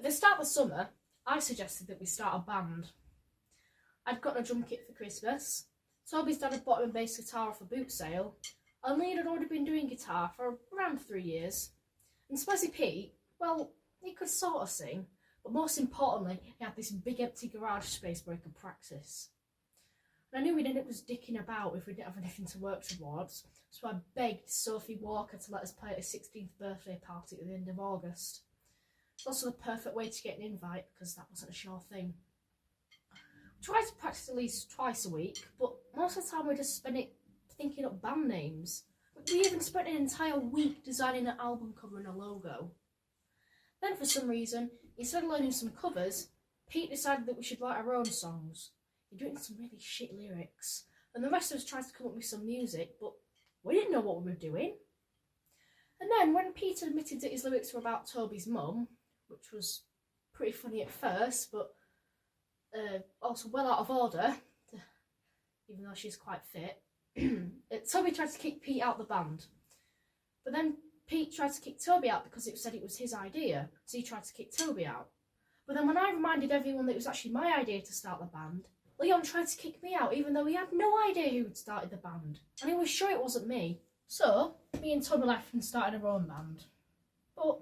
At the start of the summer, I suggested that we start a band. I'd got a drum kit for Christmas. Toby's dad had bought him a bass guitar off a boot sale, and Liam had already been doing guitar for around 3 years. And Spazzy Pete, well, he could sort of sing, but most importantly, he had this big empty garage space where he could practice. And I knew we'd end up just dicking about if we didn't have anything to work towards, so I begged Sophie Walker to let us play at his 16th birthday party at the end of August. It's also the perfect way to get an invite, because that wasn't a sure thing. We tried to practice at least twice a week, but most of the time we just spent it thinking up band names. We even spent an entire week designing an album cover and a logo. Then for some reason, instead of learning some covers, Pete decided that we should write our own songs. He'd written some really shit lyrics, and the rest of us tried to come up with some music, but we didn't know what we were doing. And then when Pete admitted that his lyrics were about Toby's mum, which was pretty funny at first, but also well out of order, even though she's quite fit, Toby tried to kick Pete out of the band. But then Pete tried to kick Toby out because it said it was his idea, so he tried to kick Toby out. But then when I reminded everyone that it was actually my idea to start the band, Leon tried to kick me out even though he had no idea who had started the band, and he was sure it wasn't me. So, me and Toby left and started our own band. But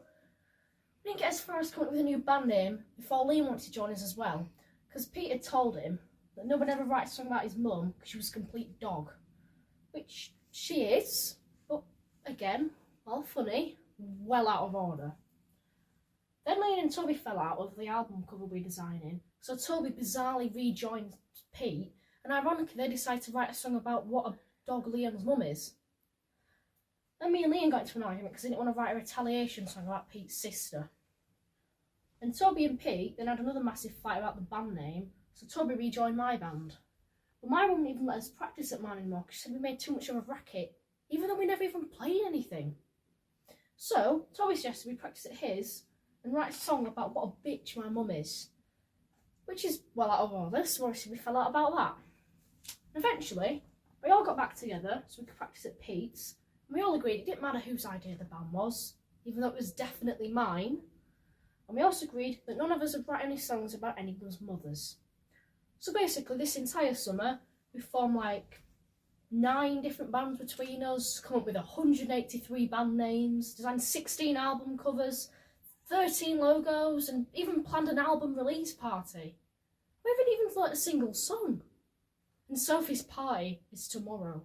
we didn't get as far as coming up with a new band name before Liam wanted to join us as well, because Pete had told him that no one ever writes a song about his mum because she was a complete dog. Which she is, but again, well, funny, well out of order. Then Liam and Toby fell out of the album cover we were designing, so Toby bizarrely rejoined Pete, and ironically they decided to write a song about what a dog Liam's mum is. Then me and Liam got into an argument because they didn't want to write a retaliation song about Pete's sister. And Toby and Pete then had another massive fight about the band name, so Toby rejoined my band. But mine wouldn't even let us practice at mine anymore because she said we made too much of a racket, even though we never even played anything. So Toby suggested we practice at his and write a song about what a bitch my mum is. Which is well out of order, so obviously we fell out about that. And eventually, we all got back together so we could practice at Pete's, and we all agreed it didn't matter whose idea the band was, even though it was definitely mine. And we also agreed that none of us would write any songs about anyone's mothers. So basically, this entire summer, we formed like 9 different bands between us, come up with 183 band names, designed 16 album covers, 13 logos, and even planned an album release party. We haven't even learnt a single song. And Sophie's party is tomorrow.